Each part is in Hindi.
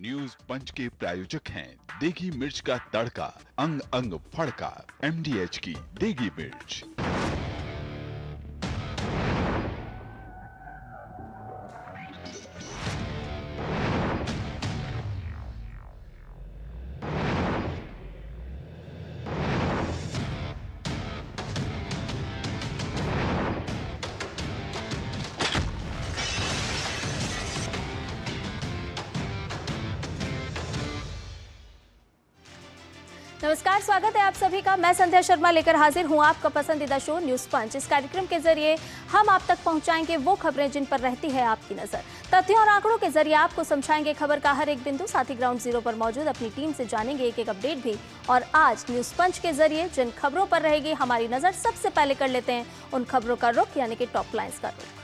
न्यूज पंच के प्रायोजक हैं देगी मिर्च का तड़का, अंग अंग फड़का, MDH की देगी मिर्च। नमस्कार, स्वागत है आप सभी का। मैं संध्या शर्मा लेकर हाजिर हूं आपका पसंदीदा शो न्यूज पंच। इस कार्यक्रम के जरिए हम आप तक पहुंचाएंगे वो खबरें जिन पर रहती है आपकी नजर। तथ्यों और आंकड़ों के जरिए आपको समझाएंगे खबर का हर एक बिंदु। साथ ही ग्राउंड जीरो पर मौजूद अपनी टीम से जानेंगे एक एक अपडेट भी। और आज न्यूज पंच के जरिए जिन खबरों पर रहेगी हमारी नजर, सबसे पहले कर लेते हैं उन खबरों का रुख, यानी कि टॉप लाइन्स का रुख।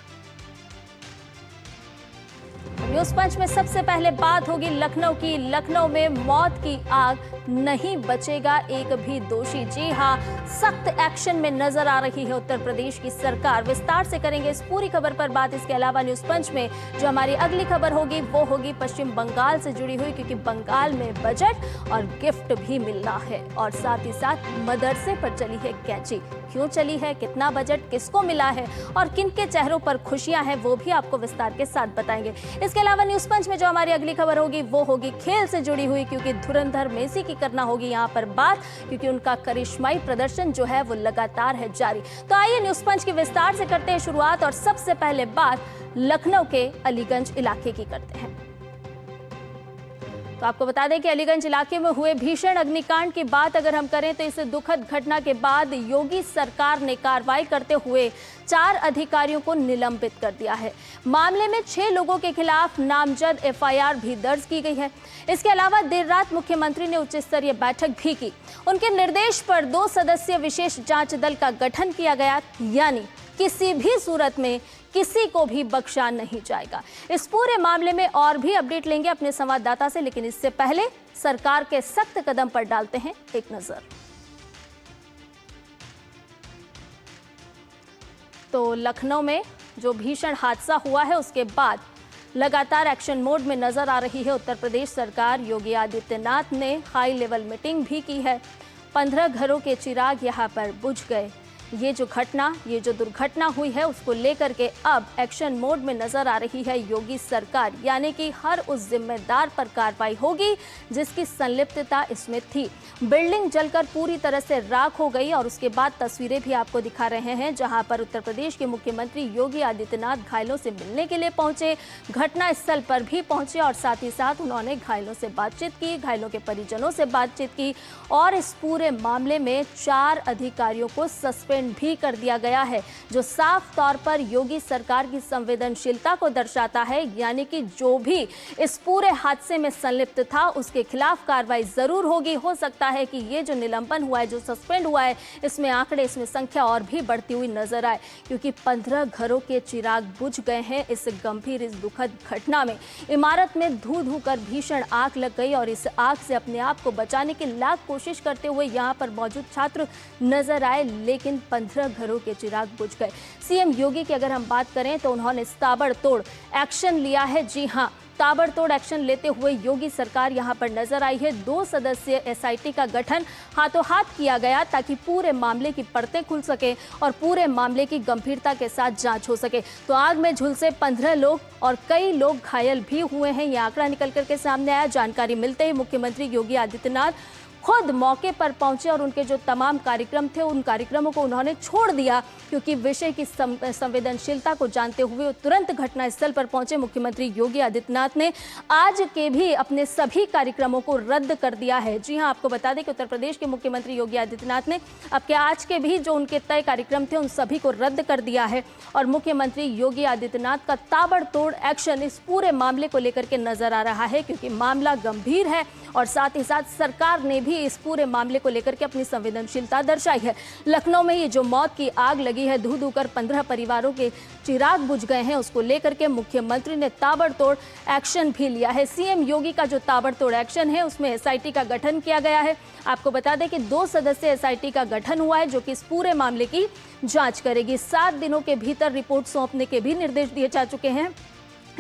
न्यूज पंच में सबसे पहले बात होगी लखनऊ की। लखनऊ में मौत की आग, नहीं बचेगा एक भी दोषी। जी हां, सख्त एक्शन में नजर आ रही है उत्तर प्रदेश की सरकार। विस्तार से करेंगे इस पूरी खबर पर बात। इसके अलावा न्यूज पंच में जो हमारी अगली खबर होगी वो होगी पश्चिम बंगाल से जुड़ी हुई, क्योंकि बंगाल में बजट और गिफ्ट भी मिलना है। और साथ ही साथ मदरसे पर चली है कैंची। क्यों चली है, कितना बजट किसको मिला है और किन के चेहरों पर खुशियां हैं, वो भी आपको विस्तार के साथ बताएंगे। इसके अलावा न्यूज पंच में जो हमारी अगली खबर होगी वो होगी खेल से जुड़ी हुई, क्योंकि धुरंधर मेसी की करना होगी यहां पर बात, क्योंकि उनका करिश्माई प्रदर्शन जो है वो लगातार है जारी। तो आइए न्यूज पंच की विस्तार से करते हैं शुरुआत और सबसे पहले बात लखनऊ के अलीगंज इलाके की करते हैं। तो आपको बता दें कि अलीगंज इलाके में हुए भीषण अग्निकांड की बात अगर हम करें तो इस दुखद घटना के बाद योगी सरकार ने कार्रवाई करते हुए 4 अधिकारियों को निलंबित कर दिया है। मामले में 6 लोगों के खिलाफ नामजद FIR भी दर्ज की गई है। इसके अलावा देर रात मुख्यमंत्री ने उच्च स्तरीय बैठक भी की। उनके निर्देश पर 2 सदस्यीय विशेष जांच दल का गठन किया गया, यानी किसी भी सूरत में किसी को भी बख्शा नहीं जाएगा। इस पूरे मामले में और भी अपडेट लेंगे अपने संवाददाता से, लेकिन इससे पहले सरकार के सख्त कदम पर डालते हैं एक नजर। तो लखनऊ में जो भीषण हादसा हुआ है उसके बाद लगातार एक्शन मोड में नजर आ रही है उत्तर प्रदेश सरकार। योगी आदित्यनाथ ने हाई लेवल मीटिंग भी की है। 15 घरों के चिराग यहां पर बुझ गए। ये जो दुर्घटना हुई है उसको लेकर के अब एक्शन मोड में नजर आ रही है योगी सरकार, यानी कि हर उस जिम्मेदार पर कार्रवाई होगी जिसकी संलिप्तता इसमें थी। बिल्डिंग जलकर पूरी तरह से राख हो गई और उसके बाद तस्वीरें भी आपको दिखा रहे हैं, जहां पर उत्तर प्रदेश के मुख्यमंत्री योगी आदित्यनाथ घायलों से मिलने के लिए पहुंचे, घटनास्थल पर भी पहुंचे और साथ ही साथ उन्होंने घायलों से बातचीत की, घायलों के परिजनों से बातचीत की। और इस पूरे मामले में 4 अधिकारियों को सस्पेंड भी कर दिया गया है, जो साफ तौर पर योगी सरकार की संवेदनशीलता को दर्शाता है, यानी कि जो भी इस पूरे हादसे में संलिप्त था उसके खिलाफ कार्रवाई जरूर होगी। हो सकता है कि ये जो निलंबन हुआ है, जो सस्पेंड हुआ है, इसमें आंकड़े, इसमें संख्या और भी बढ़ती हुई नजर आए, क्योंकि 15 घरों के चिराग बुझ गए हैं इस गंभीर, इस दुखद घटना में। इमारत में धू धू कर भीषण आग लग गई और इस आग से अपने आप को बचाने की लाख कोशिश करते हुए यहाँ पर मौजूद छात्र नजर आए, लेकिन 15 घरों के चिराग बुझ गए। सीएम योगी की अगर हम बात करें तो उन्होंने ताबड़तोड़ एक्शन लिया है। जी हां, ताबड़तोड़ एक्शन लेते हुए योगी सरकार यहां पर नजर आई है। 2 सदस्यीय SIT का गठन हाथों हाथ किया गया ताकि पूरे मामले की परतें खुल सके और पूरे मामले की गंभीरता के साथ जांच हो सके। तो आग में झुलसे 15 लोग और कई लोग घायल भी हुए हैं, यह आंकड़ा निकल करके सामने आया। जानकारी मिलते ही मुख्यमंत्री योगी आदित्यनाथ खुद मौके पर पहुंचे और उनके जो तमाम कार्यक्रम थे उन कार्यक्रमों को उन्होंने छोड़ दिया, क्योंकि विषय की संवेदनशीलता को जानते हुए तुरंत घटनास्थल पर पहुंचे मुख्यमंत्री योगी आदित्यनाथ ने आज के भी अपने सभी कार्यक्रमों को रद्द कर दिया है। जी हां, आपको बता दें कि उत्तर प्रदेश के मुख्यमंत्री योगी आदित्यनाथ ने अब के आज के भी जो उनके तय कार्यक्रम थे उन सभी को रद्द कर दिया है और मुख्यमंत्री योगी आदित्यनाथ का ताबड़तोड़ एक्शन इस पूरे मामले को लेकर के नजर आ रहा है, क्योंकि मामला गंभीर है और साथ ही साथ सरकार ने भी इस पूरे मामले को लेकर के अपनी संवेदनशीलता दर्शाई है। लखनऊ में ये जो मौत की आग लगी है, धू धू कर 15 परिवारों के चिराग बुझ गए हैं, उसको लेकर के मुख्यमंत्री ने ताबड़तोड़ एक्शन भी लिया है। सीएम योगी का जो ताबड़तोड़ एक्शन है उसमें SIT का गठन किया गया है। आपको बता दें कि 2 सदस्यीय SIT का गठन हुआ है जो कि इस पूरे मामले की जांच करेगी। 7 दिनों के भीतर रिपोर्ट सौंपने के भी निर्देश दिए जा चुके हैं।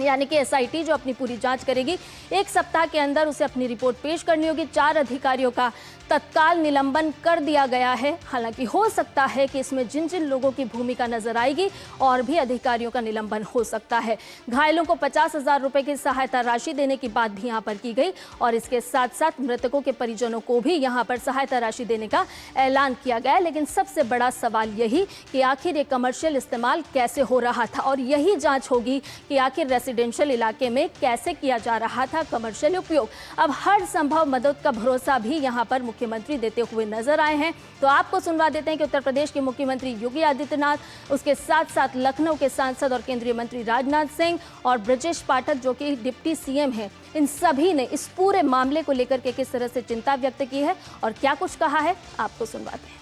यानी कि एसआईटी जो अपनी पूरी जांच करेगी, 1 सप्ताह के अंदर उसे अपनी रिपोर्ट पेश करनी होगी। 4 अधिकारियों का तत्काल निलंबन कर दिया गया है। हालांकि हो सकता है कि इसमें जिन जिन लोगों की भूमिका नजर आएगी और भी अधिकारियों का निलंबन हो सकता है। घायलों को 50,000 रुपए की सहायता राशि देने की बात भी यहां पर की गई और इसके साथ साथ मृतकों के परिजनों को भी यहां पर सहायता राशि देने का ऐलान किया गया है। लेकिन सबसे बड़ा सवाल यही कि आखिर ये कमर्शियल इस्तेमाल कैसे हो रहा था और यही जांच होगी कि आखिर रेसिडेंशियल इलाके में कैसे किया जा रहा था कमर्शियल उपयोग। अब हर संभव मदद का भरोसा भी यहां पर मुख्यमंत्री देते हुए नजर आए हैं। तो आपको सुनवा देते हैं कि उत्तर प्रदेश के मुख्यमंत्री योगी आदित्यनाथ, उसके साथ साथ लखनऊ के सांसद और केंद्रीय मंत्री राजनाथ सिंह और ब्रजेश पाठक जो कि डिप्टी सीएम हैं, इन सभी ने इस पूरे मामले को लेकर के किस तरह से चिंता व्यक्त की है और क्या कुछ कहा है, आपको सुनवाते हैं।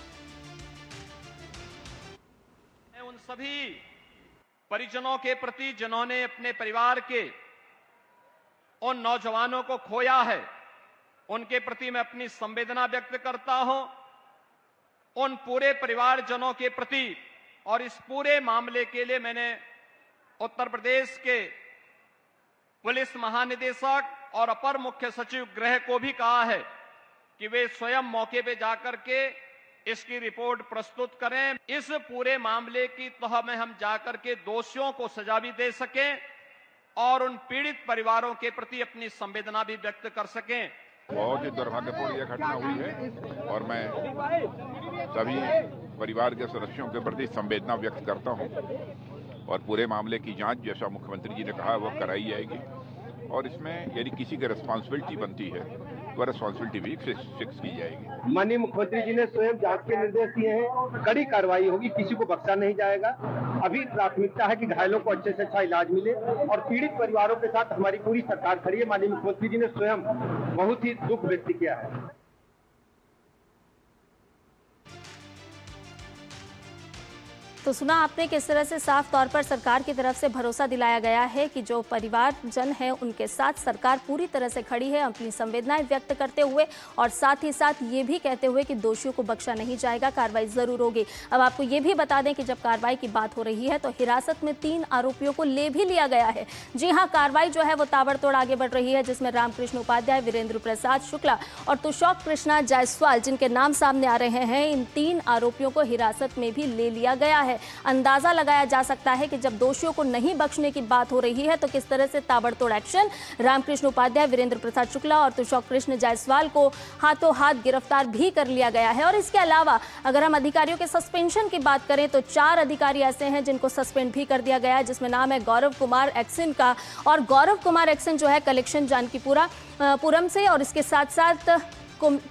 उन सभी परिजनों के प्रति जिन्होंने अपने परिवार के उन नौजवानों को खोया है, उनके प्रति मैं अपनी संवेदना व्यक्त करता हूं। उन पूरे परिवारजनों के प्रति और इस पूरे मामले के लिए मैंने उत्तर प्रदेश के पुलिस महानिदेशक और अपर मुख्य सचिव गृह को भी कहा है कि वे स्वयं मौके पे जाकर के इसकी रिपोर्ट प्रस्तुत करें। इस पूरे मामले की तह में हम जाकर के दोषियों को सजा भी दे सकें और उन पीड़ित परिवारों के प्रति अपनी संवेदना भी व्यक्त कर सकें। बहुत ही दुर्भाग्यपूर्ण यह घटना हुई है और मैं सभी परिवार के सदस्यों के प्रति संवेदना व्यक्त करता हूं और पूरे मामले की जांच जैसा मुख्यमंत्री जी ने कहा वो कराई जाएगी और इसमें यदि किसी की रिस्पॉन्सिबिलिटी बनती है तो रिस्पॉन्सिबिलिटी भी फिक्स की जाएगी। माननीय मुख्यमंत्री जी ने स्वयं जांच के निर्देश दिए हैं, कड़ी कार्रवाई होगी, किसी को बख्शा नहीं जाएगा। अभी प्राथमिकता है कि घायलों को अच्छे से अच्छा इलाज मिले और पीड़ित परिवारों के साथ हमारी पूरी सरकार खड़ी है। माननीय मुख्यमंत्री जी ने स्वयं बहुत ही दुख व्यक्त किया है। तो सुना आपने किस तरह से साफ तौर पर सरकार की तरफ से भरोसा दिलाया गया है कि जो परिवारजन हैं उनके साथ सरकार पूरी तरह से खड़ी है, अपनी संवेदनाएं व्यक्त करते हुए और साथ ही साथ ये भी कहते हुए कि दोषियों को बख्शा नहीं जाएगा, कार्रवाई जरूर होगी। अब आपको ये भी बता दें कि जब कार्रवाई की बात हो रही है तो हिरासत में 3 आरोपियों को ले भी लिया गया है। जी हाँ, कार्रवाई जो है वो ताबड़तोड़ आगे बढ़ रही है, जिसमें रामकृष्ण उपाध्याय, वीरेंद्र प्रसाद शुक्ला और तुषार कृष्णा जायसवाल जिनके नाम सामने आ रहे हैं, इन 3 आरोपियों को हिरासत में भी ले लिया गया है। अंदाजा लगाया जा सकता है कि जब दोषियों को नहीं बख्शने की बात हो रही है तो किस तरह से ताबड़तोड़ एक्शन, रामकृष्ण उपाध्याय, वीरेंद्र प्रसाद शुक्ला और तुषार कृष्ण जायसवाल को हाथों हाथ गिरफ्तार भी कर लिया गया है। और इसके अलावा अगर हम अधिकारियों के सस्पेंशन की बात करें तो 4 अधिकारी ऐसे हैं जिनको सस्पेंड भी कर दिया गया है, जिसमें नाम है गौरव कुमार एक्सन का। और गौरव कुमार एक्सन जो है कलेक्शन जानकीपुरम से, और इसके साथ साथ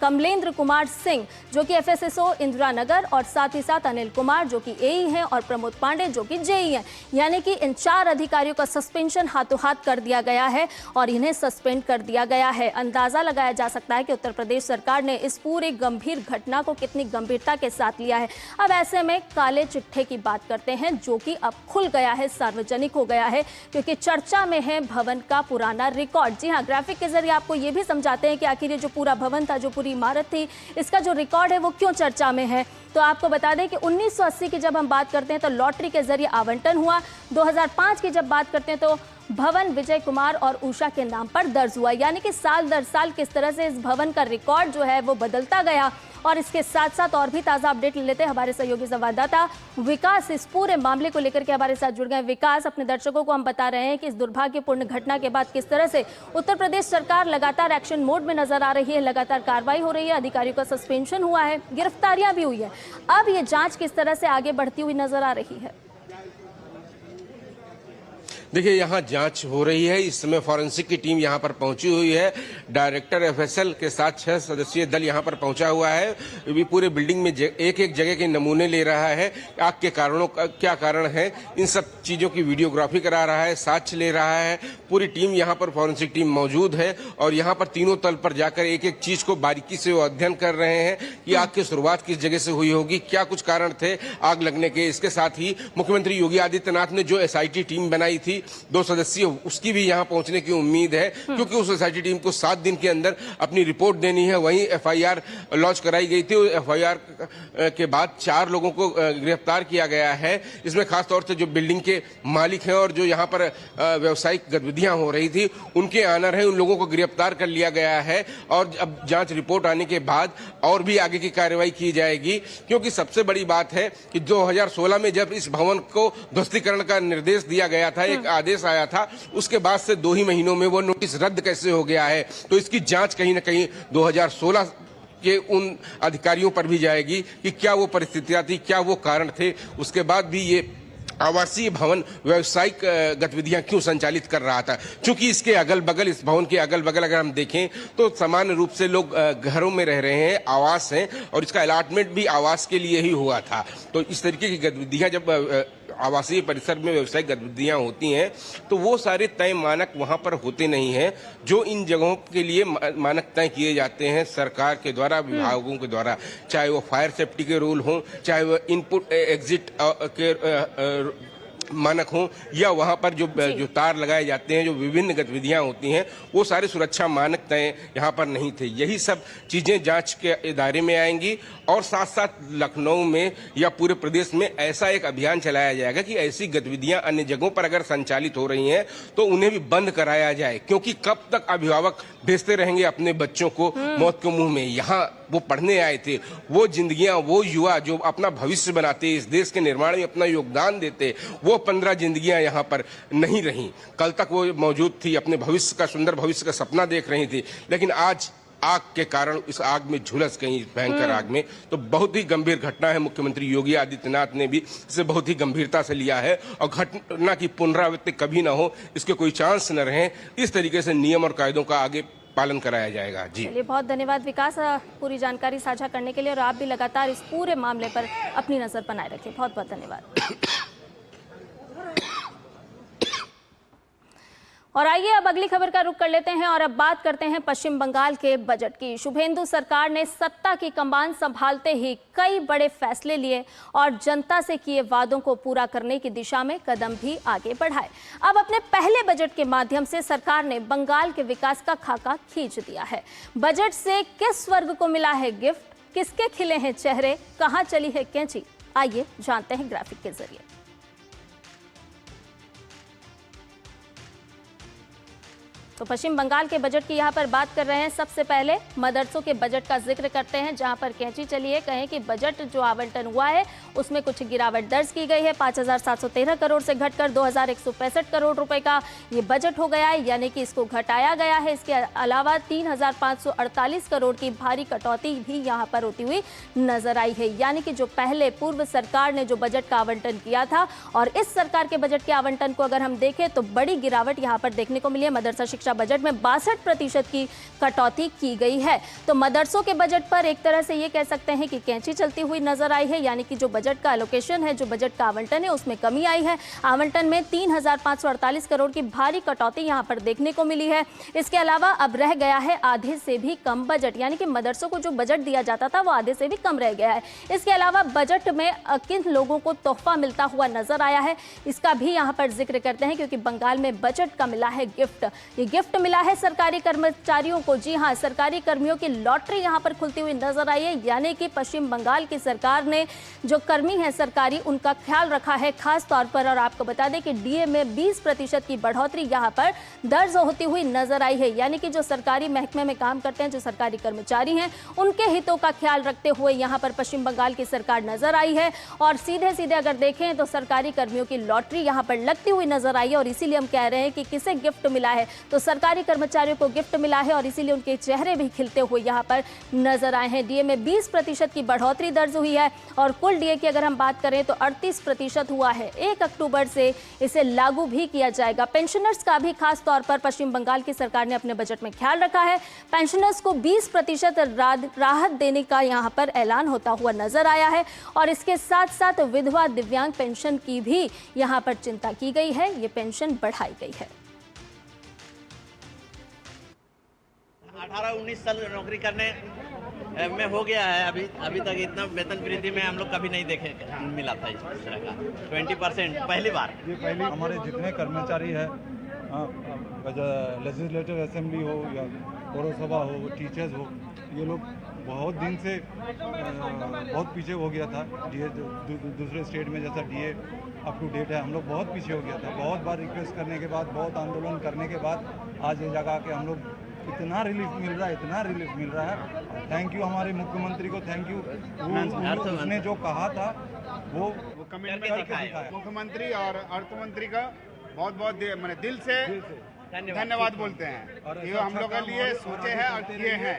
कमलेंद्र कुमार सिंह जो कि एफएसएसओ इंदिरा नगर, और साथ ही साथ अनिल कुमार जो कि एई हैं और प्रमोद पांडे जो कि जेई हैं। यानी कि इन 4 अधिकारियों का सस्पेंशन हाथों हाथ कर दिया गया है और इन्हें सस्पेंड कर दिया गया है। अंदाजा लगाया जा सकता है कि उत्तर प्रदेश सरकार ने इस पूरे गंभीर घटना को कितनी गंभीरता के साथ लिया है। अब ऐसे में काले चिट्ठे की बात करते हैं जो कि अब खुल गया है, सार्वजनिक हो गया है, क्योंकि चर्चा में है भवन का पुराना रिकॉर्ड। जी हाँ, ग्राफिक के जरिए आपको ये भी समझाते हैं कि आखिर ये जो पूरा भवन था, जो पूरी इमारत थी, इसका जो रिकॉर्ड है वो क्यों चर्चा में है। तो आपको बता दें कि 1980 की जब हम बात करते हैं तो लॉटरी के जरिए आवंटन हुआ। 2005 की जब बात करते हैं तो भवन विजय कुमार और उषा के नाम पर दर्ज हुआ। यानी कि साल दर साल किस तरह से इस भवन का रिकॉर्ड जो है वो बदलता गया। और इसके साथ साथ और भी ताज़ा अपडेट ले लेते हैं। हमारे सहयोगी संवाददाता विकास इस पूरे मामले को लेकर के हमारे साथ जुड़ गए। विकास, अपने दर्शकों को हम बता रहे हैं कि इस दुर्भाग्यपूर्ण घटना के बाद किस तरह से उत्तर प्रदेश सरकार लगातार एक्शन मोड में नजर आ रही है, लगातार कार्रवाई हो रही है, अधिकारियों का सस्पेंशन हुआ है, गिरफ्तारियां भी हुई है। अब ये जांच किस तरह से आगे बढ़ती हुई नजर आ रही है? देखिए, यहाँ जांच हो रही है। इस समय फॉरेंसिक की टीम यहाँ पर पहुंची हुई है। डायरेक्टर एफएसएल के साथ 6 सदस्यीय दल यहाँ पर पहुंचा हुआ है। भी पूरे बिल्डिंग में एक एक जगह के नमूने ले रहा है। आग के कारणों का क्या कारण है, इन सब चीजों की वीडियोग्राफी करा रहा है, साक्ष्य ले रहा है। पूरी टीम यहाँ पर, फॉरेंसिक टीम मौजूद है और यहाँ पर तीनों तल पर जाकर एक एक चीज को बारीकी से वो अध्ययन कर रहे हैं कि आग की शुरुआत किस जगह से हुई होगी, क्या कुछ कारण थे आग लगने के। इसके साथ ही मुख्यमंत्री योगी आदित्यनाथ ने जो एसआईटी टीम बनाई थी थी 2 सदस्यीय, उसकी भी यहाँ पहुंचने की उम्मीद है, क्योंकि उस सोसाइटी टीम को 7 दिन के अंदर अपनी रिपोर्ट देनी है। वहीं FIR लॉन्च कराई गई थी। FIR के बाद 4 लोगों को गिरफ्तार किया गया है। इसमें खासतौर से जो बिल्डिंग के मालिक हैं और जो यहाँ पर व्यावसायिक गतिविधियां हो रही थी उनके ऑनर है, उन लोगों को गिरफ्तार कर लिया गया है। और अब जांच रिपोर्ट आने के बाद और भी आगे की कार्रवाई की जाएगी, क्योंकि सबसे बड़ी बात है कि 2016 में जब इस भवन को ध्वस्तीकरण का निर्देश दिया गया था, एक आदेश आया था, उसके बाद से 2 ही महीनों में वो नोटिस रद्द कैसे हो गया है। तो इसकी जांच कहीं न कहीं 2016 के उन अधिकारियों पर भी जाएगी कि क्या वो परिस्थितियां थी, क्या वो कारण थे। उसके बाद भी ये आवासीय भवन व्यावसायिक गतिविधियां क्यों संचालित कर रहा था, क्योंकि इसके अगल बगल, इस भवन के अगल बगल अगर हम देखें तो सामान्य रूप से लोग घरों में रह रहे हैं, आवास हैं, और इसका अलॉटमेंट भी आवास के लिए ही हुआ था। तो इस तरीके की गतिविधियां जब आवासीय परिसर में व्यावसायिक गतिविधियां होती हैं तो वो सारे तय मानक वहां पर होते नहीं हैं, जो इन जगहों के लिए मानक तय किए जाते हैं सरकार के द्वारा, विभागों के द्वारा, चाहे वो फायर सेफ्टी के रूल हों, चाहे वो इनपुट एग्जिट के मानक हों, या वहां पर जो तार लगाए जाते हैं, जो विभिन्न गतिविधियां होती हैं, वो सारे सुरक्षा मानक तय यहाँ पर नहीं थे। यही सब चीजें जांच के दायरे में आएंगी। और साथ साथ लखनऊ में या पूरे प्रदेश में ऐसा एक अभियान चलाया जाएगा कि ऐसी गतिविधियां अन्य जगहों पर अगर संचालित हो रही हैं तो उन्हें भी बंद कराया जाए, क्योंकि कब तक अभिभावक भेजते रहेंगे अपने बच्चों को मौत के मुंह में। यहाँ वो पढ़ने आए थे, वो जिंदगियां, वो युवा जो अपना भविष्य बनाते, इस देश के निर्माण में अपना योगदान देते, वो 15 जिंदगियां यहाँ पर नहीं रहीं। कल तक वो मौजूद थी, अपने भविष्य का, सुंदर भविष्य का सपना देख रही थी, लेकिन आज आग के कारण इस आग में झुलस गई, इस भयंकर आग में। तो बहुत ही गंभीर घटना है। मुख्यमंत्री योगी आदित्यनाथ ने भी इसे बहुत ही गंभीरता से लिया है और घटना की पुनरावृत्ति कभी ना हो, इसके कोई चांस न रहे, इस तरीके से नियम और कायदों का आगे पालन कराया जाएगा। जी चलिए, बहुत धन्यवाद विकास पूरी जानकारी साझा करने के लिए, और आप भी लगातार इस पूरे मामले पर अपनी नजर बनाए रखें। बहुत बहुत धन्यवाद। और आइए अब अगली खबर का रुख कर लेते हैं और अब बात करते हैं पश्चिम बंगाल के बजट की। शुभेंदु सरकार ने सत्ता की कमान संभालते ही कई बड़े फैसले लिए और जनता से किए वादों को पूरा करने की दिशा में कदम भी आगे बढ़ाए। अब अपने पहले बजट के माध्यम से सरकार ने बंगाल के विकास का खाका खींच दिया है। बजट से किस वर्ग को मिला है गिफ्ट, किसके खिले हैं चेहरे, कहां चली है कैंची, आइए जानते हैं ग्राफिक के जरिए। तो पश्चिम बंगाल के बजट की यहाँ पर बात कर रहे हैं। सबसे पहले मदरसों के बजट का जिक्र करते हैं, जहाँ पर कैंची चली है। कहें कि बजट जो आवंटन हुआ है उसमें कुछ गिरावट दर्ज की गई है। 5,713 करोड़ से घटकर 2,165 करोड़ रुपए का ये बजट हो गया है, यानी कि इसको घटाया गया है। इसके अलावा 3,548 करोड़ की भारी कटौती भी यहाँ पर होती हुई नजर आई है, यानी कि जो पहले पूर्व सरकार ने जो बजट का आवंटन किया था और इस सरकार के बजट के आवंटन को अगर हम देखें तो बड़ी गिरावट यहाँ पर देखने को मिली है। मदरसा शिक्षा बजट में 62% की कटौती की गई है। तो मदरसों के बजट पर एक तरह से ये कह सकते हैं कि कैंची चलती हुई नजर आई है, यानी कि जो बजट का एलोकेशन है, जो बजट का आवंटन है, उसमें कमी आई है। आवंटन में 3,548 करोड़ की भारी कटौती यहां पर देखने को मिली है। इसके अलावा अब रह गया है आधे से भी कम बजट, यानी कि मदरसों को जो बजट दिया जाता था वो आधे से भी कम रह गया है। इसके अलावा बजट में किन लोगों को तोहफा मिलता हुआ नजर आया है, इसका भी यहां पर जिक्र करते हैं, क्योंकि बंगाल में बजट का मिला है गिफ्ट। ये गिफ्ट मिला है सरकारी कर्मचारियों को। जी हां, सरकारी कर्मियों की लॉटरी यहां पर खुलती हुई नजर आई है, यानी कि पश्चिम बंगाल की सरकार ने जो कर्मी हैं सरकारी, उनका ख्याल रखा है खास तौर पर। और आपको बता दें कि डीए में 20% की बढ़ोतरी यहां पर दर्ज होती हुई नजर आई है, यानी कि जो सरकारी महकमे में काम करते हैं, जो सरकारी कर्मचारी हैं, उनके हितों का ख्याल रखते हुए यहां पर पश्चिम बंगाल की सरकार नजर आई है। और सीधे सीधे अगर देखें तो सरकारी कर्मियों की लॉटरी यहां पर लगती हुई नजर आई है, और इसीलिए हम कह रहे हैं कि किसे गिफ्ट मिला है, तो सरकारी कर्मचारियों को गिफ्ट मिला है, और इसीलिए उनके चेहरे भी खिलते हुए यहां पर नजर आए हैं। डीए में 20% की बढ़ोतरी दर्ज हुई है, और कुल डीए की अगर हम बात करें तो 38% हुआ है। 1 अक्टूबर से इसे लागू भी किया जाएगा। पेंशनर्स का भी खास तौर पर पश्चिम बंगाल की सरकार ने अपने बजट में ख्याल रखा है। पेंशनर्स को 20% राहत देने का यहां पर ऐलान होता हुआ नजर आया है, और इसके साथ साथ विधवा दिव्यांग पेंशन की भी यहां पर चिंता की गई है, ये पेंशन बढ़ाई गई है। 18-19 साल नौकरी करने में हो गया है। अभी तक इतना वेतन वृद्धि में हम लोग कभी नहीं देखे मिला था इस तरह का 20% पहली बार। ये पहली हमारे जितने कर्मचारी है, लेजिस्लेटिव असेंबली हो या पौरसभा हो, टीचर्स हो, ये लोग बहुत दिन से बहुत पीछे हो गया था। डीए दूसरे स्टेट में जैसा डीए अप टू डेट है, हम लोग बहुत पीछे हो गया था। बहुत बार रिक्वेस्ट करने के बाद, बहुत आंदोलन करने के बाद आज ये जगह के हम लोग इतना रिलीफ मिल रहा है। थैंक यू हमारे मुख्यमंत्री को, थैंक यू। उसने जो कहा था वो कमिटमेंट करके दिखाया। मुख्यमंत्री और अर्थ मंत्री का बहुत मैंने दिल से धन्यवाद बोलते हैं। ये हम लोग के लिए सोचे हैं और किए हैं।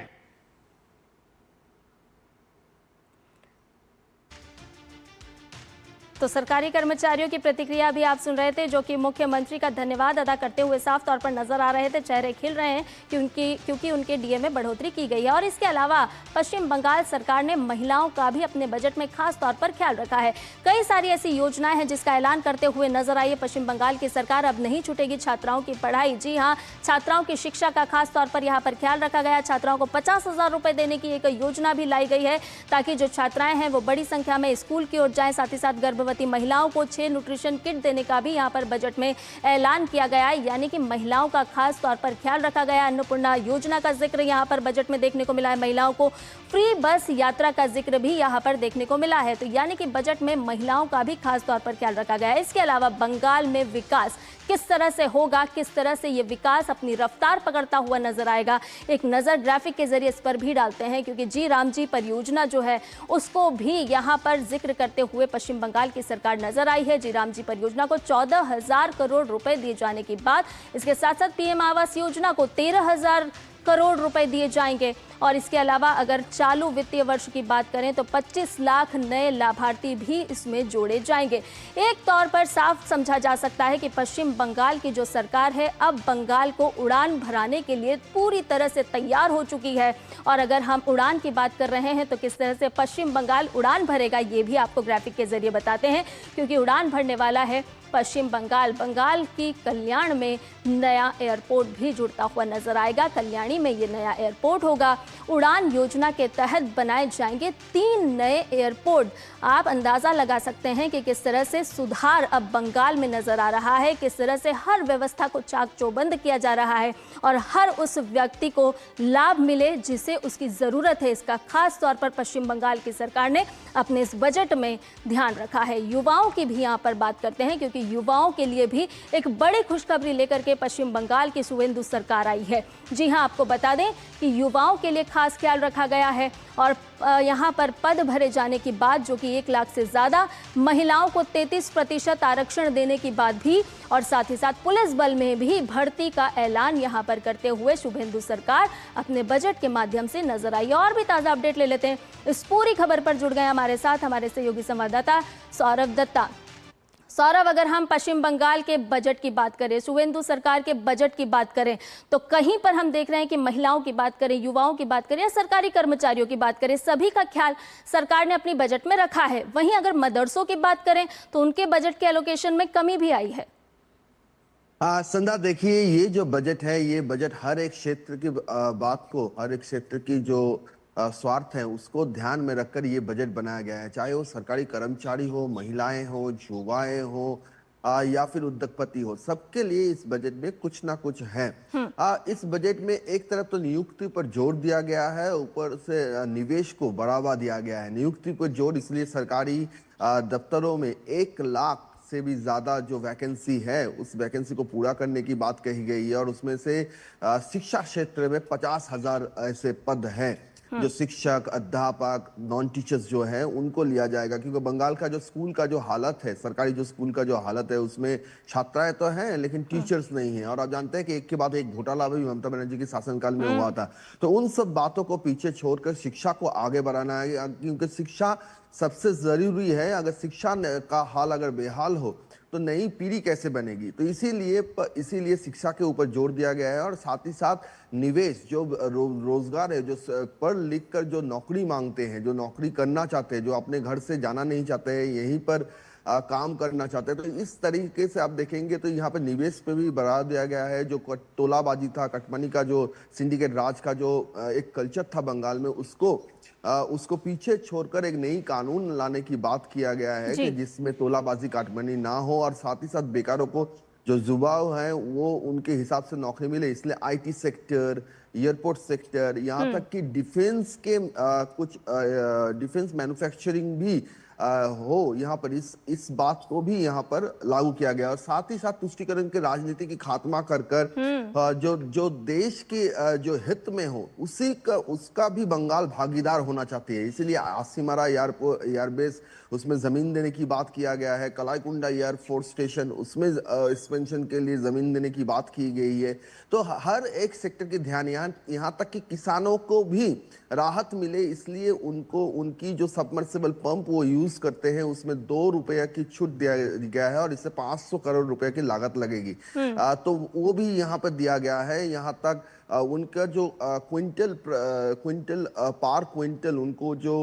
तो सरकारी कर्मचारियों की प्रतिक्रिया भी आप सुन रहे थे, जो कि मुख्यमंत्री का धन्यवाद अदा करते हुए साफ तौर पर नजर आ रहे थे। चेहरे खिल रहे हैं क्योंकि उनके डीए में बढ़ोतरी की गई है। और इसके अलावा पश्चिम बंगाल सरकार ने महिलाओं का भी अपने बजट में खास तौर पर ख्याल रखा है। कई सारी ऐसी योजनाएं हैं जिसका ऐलान करते हुए नजर आई है पश्चिम बंगाल की सरकार। अब नहीं छूटेगी छात्राओं की पढ़ाई। जी हाँ, छात्राओं की शिक्षा का खास तौर पर यहाँ पर ख्याल रखा गया। छात्राओं को 50,000 रुपए देने की एक योजना भी लाई गई है, ताकि जो छात्राएं हैं वो बड़ी संख्या में स्कूल की ओर जाएं। साथ ही साथ गर्भवती महिलाओं को 6 न्यूट्रिशन किट देने का भी यहां पर बजट में ऐलान किया गया है, यानी कि महिलाओं का खास तौर पर ख्याल रखा गया। अन्नपूर्णा योजना का जिक्र यहां पर बजट में देखने को मिला है। महिलाओं को फ्री बस यात्रा का जिक्र भी यहां पर देखने को मिला है। तो यानी कि बजट में महिलाओं का भी खास तौर पर ख्याल रखा गया है। इसके अलावा बंगाल में विकास किस तरह से होगा, किस तरह से ये विकास अपनी रफ्तार पकड़ता हुआ नजर आएगा, एक नजर ग्राफिक के जरिए इस पर भी डालते हैं, क्योंकि जी राम जी परियोजना जो है उसको भी यहाँ पर जिक्र करते हुए पश्चिम बंगाल की सरकार नजर आई है। जी राम जी परियोजना को 14,000 करोड़ रुपए दिए जाने की बात। इसके साथ साथ पीएम आवास योजना को 13,000 करोड़ रुपए दिए जाएंगे। और इसके अलावा अगर चालू वित्तीय वर्ष की बात करें तो 25 लाख नए लाभार्थी भी इसमें जोड़े जाएंगे। एक तौर पर साफ समझा जा सकता है कि पश्चिम बंगाल की जो सरकार है अब बंगाल को उड़ान भराने के लिए पूरी तरह से तैयार हो चुकी है। और अगर हम उड़ान की बात कर रहे हैं तो किस तरह से पश्चिम बंगाल उड़ान भरेगा ये भी आपको ग्राफिक के जरिए बताते हैं, क्योंकि उड़ान भरने वाला है पश्चिम बंगाल। बंगाल की कल्याण में नया एयरपोर्ट भी जुड़ता हुआ नजर आएगा। कल्याणी में ये नया एयरपोर्ट होगा। उड़ान योजना के तहत बनाए जाएंगे 3 नए एयरपोर्ट। आप अंदाजा लगा सकते हैं कि किस तरह से सुधार अब बंगाल में नजर आ रहा है, किस तरह से हर व्यवस्था को चाक चौबंद किया जा रहा है और हर उस व्यक्ति को लाभ मिले जिसे उसकी जरूरत है। इसका खास तौर पर पश्चिम बंगाल की सरकार ने अपने इस बजट में ध्यान रखा है। युवाओं की भी यहाँ पर बात करते हैं, क्योंकि युवाओं के लिए भी एक बड़ी खुशखबरी लेकर के पश्चिम बंगाल की शुभेंदु सरकार आई है। जी हां, आपको बता दें कि युवाओं के लिए खास ख्याल रखा गया है और यहां पर पद भरे जाने की बात, जो कि 1 लाख से ज्यादा, महिलाओं को 33% आरक्षण देने की बात भी, और साथ ही साथ पुलिस बल में भी भर्ती का ऐलान यहां पर करते हुए शुभेंदु सरकार अपने बजट के माध्यम से नजर आई। और भी ताजा अपडेट ले लेते हैं। इस पूरी खबर पर जुड़ गए हमारे साथ हमारे सहयोगी संवाददाता सौरभ दत्ता। सौरभ, अगर हम पश्चिम बंगाल के बजट की बात करें, शुभेंदु सरकार के बजट की बात करें, तो कहीं पर हम देख रहे हैं कि महिलाओं की बात करें, युवाओं की बात करें या सरकारी कर्मचारियों की बात करें, सभी का ख्याल सरकार ने अपनी बजट में रखा है। वहीं अगर मदरसों की बात करें तो उनके बजट के एलोकेशन में कमी भी आई है। संध्या, देखिए, ये जो बजट है, ये बजट हर एक क्षेत्र की बात को, हर एक क्षेत्र की जो स्वार्थ है उसको ध्यान में रखकर ये बजट बनाया गया है। चाहे वो सरकारी कर्मचारी हो, महिलाएं हो, युवाएं हो या फिर उद्योगपति हो, सबके लिए इस बजट में कुछ ना कुछ है। इस बजट में एक तरफ तो नियुक्ति पर जोर दिया गया है, ऊपर से निवेश को बढ़ावा दिया गया है। नियुक्ति पर जोर इसलिए सरकारी दफ्तरों में 1 लाख से भी ज्यादा जो वैकेंसी है उस वैकेंसी को पूरा करने की बात कही गई है। और उसमें से शिक्षा क्षेत्र में 50,000 ऐसे पद हैं जो शिक्षक, अध्यापक, नॉन टीचर्स जो हैं उनको लिया जाएगा, क्योंकि बंगाल का जो स्कूल का जो हालत है, सरकारी जो स्कूल का जो हालत है, उसमें छात्राएं तो हैं लेकिन टीचर्स नहीं है। और आप जानते हैं कि एक के बाद एक घोटाला भी ममता बनर्जी के शासनकाल में हुआ था। तो उन सब बातों को पीछे छोड़कर शिक्षा को आगे बढ़ाना है, क्योंकि शिक्षा सबसे जरूरी है। अगर शिक्षा का हाल अगर बेहाल हो तो नई पीढ़ी कैसे बनेगी। तो इसीलिए शिक्षा के ऊपर जोर दिया गया है। और साथ ही साथ निवेश, जो रोजगार है, जो पढ़ लिख कर जो नौकरी मांगते हैं, जो नौकरी करना चाहते हैं, जो अपने घर से जाना नहीं चाहते हैं, यहीं पर काम करना चाहते हैं। तो इस तरीके से आप देखेंगे तो यहाँ पे निवेश पे भी बढ़ा दिया गया है। जो तोलाबाजी था, कटमनी का जो सिंडिकेट राज का जो एक कल्चर था बंगाल में, उसको पीछे छोड़कर एक नई कानून लाने की बात किया गया है कि जिसमें तोलाबाजी काटमनी ना हो और साथ ही साथ बेकारों को जो युवाओं हैं वो उनके हिसाब से नौकरी मिले। इसलिए आईटी सेक्टर, एयरपोर्ट सेक्टर, यहाँ तक कि डिफेंस के कुछ डिफेंस मैन्युफैक्चरिंग भी हो यहाँ पर, इस बात को भी यहाँ पर लागू किया गया। और साथ ही साथ तुष्टिकरण के राजनीति की खात्मा कर जो देश के जो हित में हो उसका भी बंगाल भागीदार होना चाहती है। इसीलिए आसिमारा एयरबेस उसमें जमीन देने की बात किया गया है। कलाईकुंडा एयरफोर्स स्टेशन उसमें एक्सपेंशन के लिए जमीन देने की बात की गई है। तो हर एक सेक्टर के ध्यान यहाँ तक कि किसानों को भी राहत मिले, इसलिए उनको उनकी जो सबमर्सिबल पंप वो यूज करते हैं उसमें 2 रुपये की छूट दिया गया है और इससे 500 करोड़ रुपए की लागत लगेगी। तो वो भी यहाँ पर दिया गया है। यहाँ तक उनका जो क्विंटल पार क्विंटल उनको जो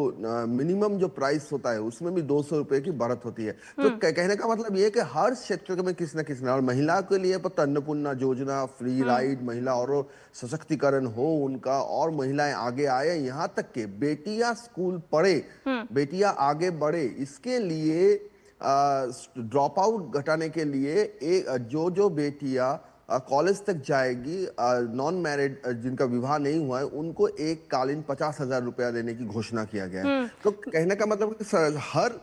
मिनिमम जो प्राइस होता है उसमें भी 200 रुपए की बढ़त होती है। तो कहने का मतलब ये है कि हर क्षेत्र में किसी न किसी, और महिला के लिए पता अन्नपूर्णा योजना, फ्री राइड, महिला और सशक्तिकरण हो उनका, और महिलाएं आगे आए, यहाँ तक के बेटियां स्कूल पढ़े, बेटियां आगे बढ़े, इसके लिए ड्रॉप आउट घटाने के लिए जो बेटियां कॉलेज तक जाएगी, नॉन मैरिड जिनका विवाह नहीं हुआ है, उनको एक कालीन 50,000 रुपया देने की घोषणा किया गया है। तो कहने का मतलब हर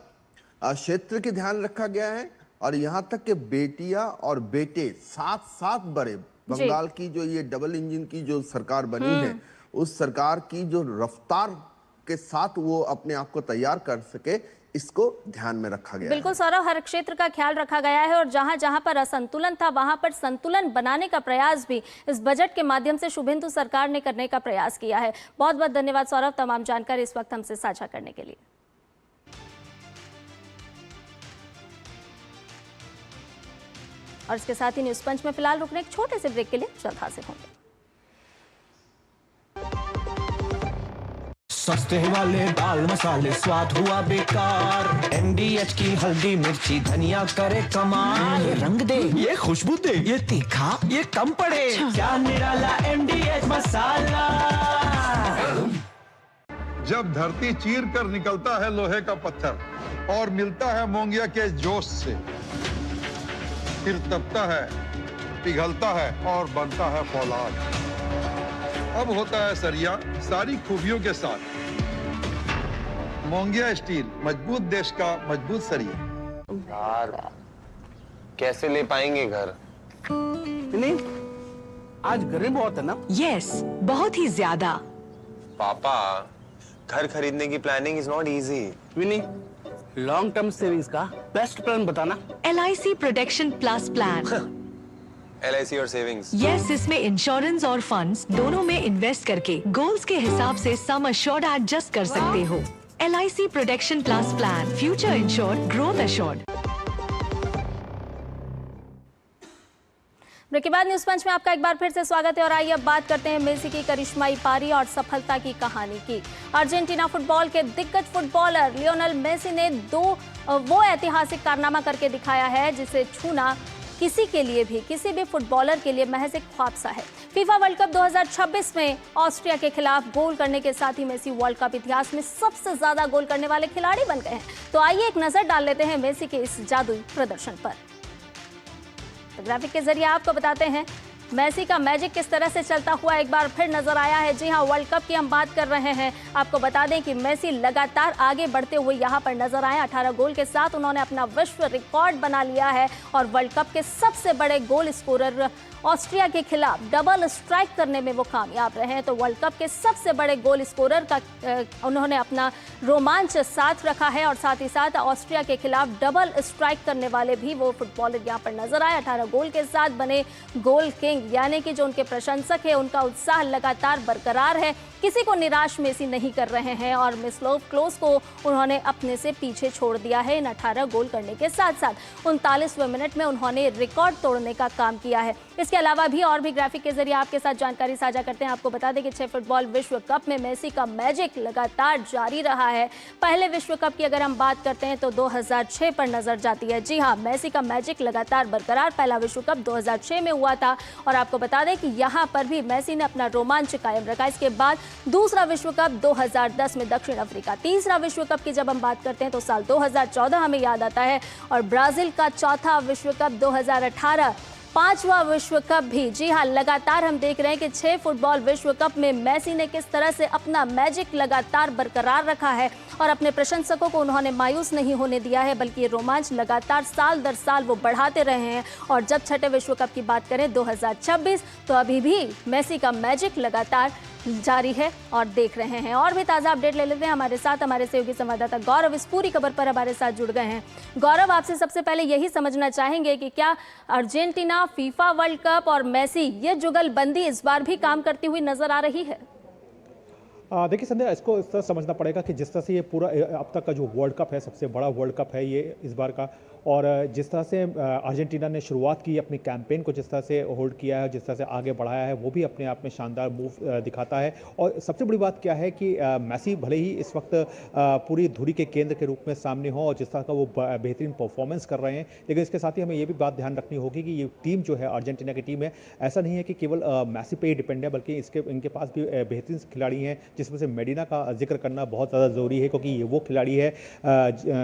क्षेत्र की ध्यान रखा गया है और यहाँ तक कि बेटियां और बेटे साथ साथ बढ़े। बंगाल की जो ये डबल इंजन की जो सरकार बनी है, उस सरकार की जो रफ्तार के साथ वो अपने आप को तैयार कर सके, इसको ध्यान में रखा गया। बिल्कुल सौरभ, हर क्षेत्र का ख्याल रखा गया है और जहां जहां पर असंतुलन था वहां पर संतुलन बनाने का प्रयास भी इस बजट के माध्यम से शुभेंदु सरकार ने करने का प्रयास किया है। बहुत बहुत धन्यवाद सौरभ, तमाम जानकारी इस वक्त हमसे साझा करने के लिए। और इसके साथ ही न्यूज पंच में फिलहाल रुकने एक छोटे से ब्रेक के लिए जल्द हाजिर होंगे। सस्ते वाले दाल मसाले स्वाद हुआ बेकार, MDH की हल्दी मिर्ची धनिया करे कमाल, ये रंग दे, ये खुशबू दे, ये तीखा, ये कम पड़े, क्या निराला MDH मसाला। जब धरती चीर कर निकलता है लोहे का पत्थर और मिलता है मोंगिया के जोश से, फिर तपता है, पिघलता है और बनता है फौलाद। अब होता है सरिया सारी खूबियों के साथ। मोंगिया स्टील, मजबूत देश का मजबूत सरिया। यार कैसे ले पाएंगे घर? नहीं, आज गर्मी बहुत है ना? यस, बहुत ही ज्यादा। पापा, घर खरीदने की planning is not easy. Vini, long term savings का बेस्ट प्लान बताना। LIC protection plus plan. LIC और सेविंग्स। यस, इसमें इंश्योरेंस और फंड्स दोनों में इन्वेस्ट करके गोल्स के हिसाब से सम अश्योर्ड एडजस्ट कर सकते हो। LIC protection plus plan, future insured, growth assured. Break के बाद न्यूज पंच में आपका एक बार फिर से स्वागत है और आइए अब बात करते हैं मेसी की करिश्माई पारी और सफलता की कहानी की। अर्जेंटीना फुटबॉल के दिग्गज फुटबॉलर लियोनेल मेसी ने वो ऐतिहासिक कारनामा करके दिखाया है जिसे छूना किसी भी फुटबॉलर के लिए महज एक ख्वाब सा है। फीफा वर्ल्ड कप 2026 में ऑस्ट्रिया के खिलाफ गोल करने के साथ ही मेसी वर्ल्ड कप इतिहास में सबसे ज्यादा गोल करने वाले खिलाड़ी बन गए हैं। तो आइए एक नजर डाल लेते हैं मेसी के इस जादुई प्रदर्शन पर। तो ग्राफिक के जरिए आपको बताते हैं मेसी का मैजिक किस तरह से चलता हुआ एक बार फिर नजर आया है। जी हां, वर्ल्ड कप की हम बात कर रहे हैं। आपको बता दें कि मेसी लगातार आगे बढ़ते हुए यहां पर नजर आए। 18 गोल के साथ उन्होंने अपना विश्व रिकॉर्ड बना लिया है और वर्ल्ड कप के सबसे बड़े गोल स्कोरर ऑस्ट्रिया के खिलाफ डबल स्ट्राइक करने में वो कामयाब रहे हैं। तो वर्ल्ड कप के सबसे बड़े गोल स्कोरर का उन्होंने अपना रोमांच साथ रखा है और साथ ही साथ ऑस्ट्रिया के खिलाफ डबल स्ट्राइक करने वाले भी वो फुटबॉलर यहाँ पर नजर आए। 18 गोल के साथ बने गोल किंग फॉलोइंग यानी कि जो उनके प्रशंसक है उनका उत्साह लगातार बरकरार है। किसी को निराश मेसी नहीं कर रहे हैं और मिरोस्लाव क्लोज को उन्होंने अपने से पीछे छोड़ दिया है। इन 18 गोल करने के साथ साथ 39वें मिनट में उन्होंने रिकॉर्ड तोड़ने का काम किया है। इसके अलावा भी और भी ग्राफिक के जरिए आपके साथ जानकारी साझा करते हैं। आपको बता दें कि 6 फुटबॉल विश्व कप में मेसी का मैजिक लगातार जारी रहा है। पहले विश्व कप की अगर हम बात करते हैं तो 2006 पर नजर जाती है। जी हाँ, मेसी का मैजिक लगातार बरकरार। पहला विश्व कप 2006 में हुआ था और आपको बता दें कि यहां पर भी मेसी ने अपना रोमांच कायम रखा। इसके बाद दूसरा विश्व कप 2010 में दक्षिण अफ्रीका। तीसरा विश्व कप की जब हम बात करते हैं तो साल 2014 हमें याद आता है और ब्राजील का चौथा विश्व कप 2018। पांचवा विश्व कप भी। जी हाँ, लगातार हम देख रहे हैं कि 6 फुटबॉल विश्व कप में मेसी ने किस तरह से अपना मैजिक लगातार बरकरार रखा है और अपने प्रशंसकों को उन्होंने मायूस नहीं होने दिया है, बल्कि रोमांच लगातार साल दर साल वो बढ़ाते रहे हैं। और जब छठे विश्व कप की बात करें 2026 तो अभी भी मेसी का मैजिक लगातार जारी है और देख रहे हैं। और भी ताज़ा अपडेट ले लेते हैं। हमारे साथ हमारे सहयोगी संवाददाता गौरव इस पूरी खबर पर हमारे साथ जुड़ गए हैं। गौरव, आपसे सबसे पहले यही समझना चाहेंगे कि क्या अर्जेंटीना, फीफा वर्ल्ड कप और मेसी, ये जुगलबंदी इस बार भी काम करती हुई नजर आ रही है? देखिए संध्या, इसको इस तरह समझना पड़ेगा कि जिस तरह से ये पूरा अब तक का जो वर्ल्ड कप है, सबसे बड़ा वर्ल्ड कप है ये इस बार का, और जिस तरह से अर्जेंटीना ने शुरुआत की अपनी कैंपेन को, जिस तरह से होल्ड किया है, जिस तरह से आगे बढ़ाया है, वो भी अपने आप में शानदार मूव दिखाता है। और सबसे बड़ी बात क्या है कि मेसी भले ही इस वक्त पूरी धुरी के केंद्र के रूप में सामने हो और जिस तरह का वो बेहतरीन परफॉर्मेंस कर रहे हैं, लेकिन इसके साथ ही हमें ये भी बात ध्यान रखनी होगी कि ये टीम जो है, अर्जेंटीना की टीम है, ऐसा नहीं है कि केवल मेसी पे ही डिपेंड है, बल्कि इनके पास भी बेहतरीन खिलाड़ी हैं, जिसमें से मेडिना का जिक्र करना बहुत ज़्यादा ज़रूरी है, क्योंकि ये वो खिलाड़ी है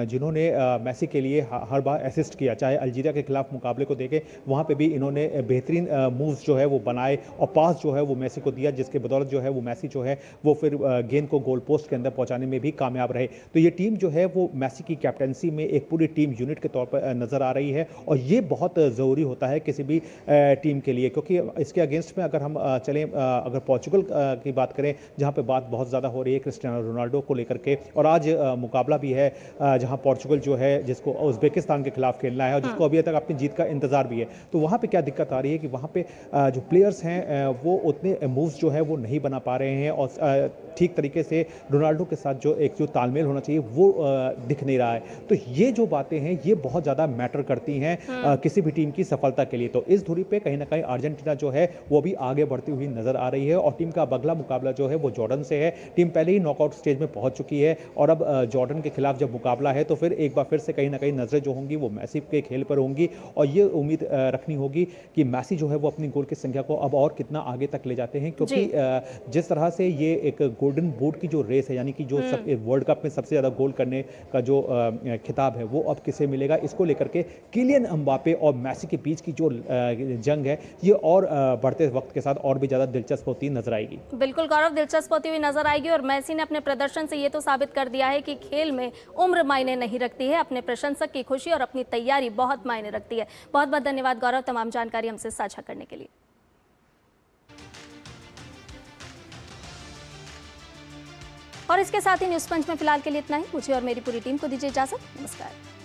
जिन्होंने मेसी के लिए हर बार असिस्ट किया। चाहे अल्जीरिया के खिलाफ मुकाबले को देखें, वहाँ पे भी इन्होंने बेहतरीन मूव्स जो है वो बनाए और पास जो है वो मेसी को दिया, जिसके बदौलत जो है वो मेसी जो है वो फिर गेंद को गोल पोस्ट के अंदर पहुँचाने में भी कामयाब रहे। तो ये टीम जो है वो मेसी की कैप्टनसी में एक पूरी टीम यूनिट के तौर पर नज़र आ रही है और ये बहुत ज़रूरी होता है किसी भी टीम के लिए, क्योंकि इसके अगेंस्ट में अगर हम चलें, अगर पोर्चुगल की बात करें, जहाँ पर बात बहुत ज़्यादा हो रही है क्रिस्टियानो रोनाल्डो को लेकर के, और आज मुकाबला भी है जहाँ पोर्चुगल जो है, जिसको उज़्बेकिस्तान के खिलाफ खेलना है और जिसको अभी तक अपनी जीत का इंतजार भी है, तो वहाँ पे क्या दिक्कत आ रही है कि वहाँ पे जो प्लेयर्स हैं वो उतने मूव्स जो है वो नहीं बना पा रहे हैं और ठीक तरीके से रोनाल्डो के साथ जो तालमेल होना चाहिए वो दिख नहीं रहा है। तो ये जो बातें हैं ये बहुत ज़्यादा मैटर करती हैं किसी भी टीम की सफलता के लिए। तो इस धुरी पे कहीं ना कहीं अर्जेंटीना जो है वो भी आगे बढ़ती हुई नजर आ रही है और टीम का अगला मुकाबला जो है वो जॉर्डन से है। टीम पहले ही नॉकआउट स्टेज में पहुंच चुकी है और अब जॉर्डन के खिलाफ जब मुकाबला है तो फिर एक बार फिर से कहीं ना कहीं नजरें जो होंगी वो मेसी के खेल पर होंगी और ये उम्मीद रखनी होगी कि मेसी जो है वो अपनी गोल की संख्या को अब और कितना आगे तक ले जाते हैं, क्योंकि जिस तरह से ये एक गोल्डन बूट की जो रेस है, यानी कि जो वर्ल्ड कप में सबसे ज्यादा गोल करने का जो खिताब है वो अब किसे मिलेगा, इसको लेकर के किलियन एम्बापे और मेसी के बीच की जो जंग है ये और बढ़ते वक्त के साथ और भी ज्यादा दिलचस्प होती नजर आएगी। बिल्कुल गौरव, दिलचस्प होती हुई नजर आएगी और मेसी ने अपने प्रदर्शन से ये तो साबित कर दिया है कि खेल में उम्र मायने नहीं रखती है, अपने प्रशंसक की खुशी और अपनी तैयारी बहुत मायने रखती है। बहुत बहुत धन्यवाद गौरव तमाम जानकारी हमसे साझा करने के लिए। और इसके साथ ही न्यूज़ पंच में फिलहाल के लिए इतना ही। मुझे और मेरी पूरी टीम को दीजिए इजाजत। नमस्कार।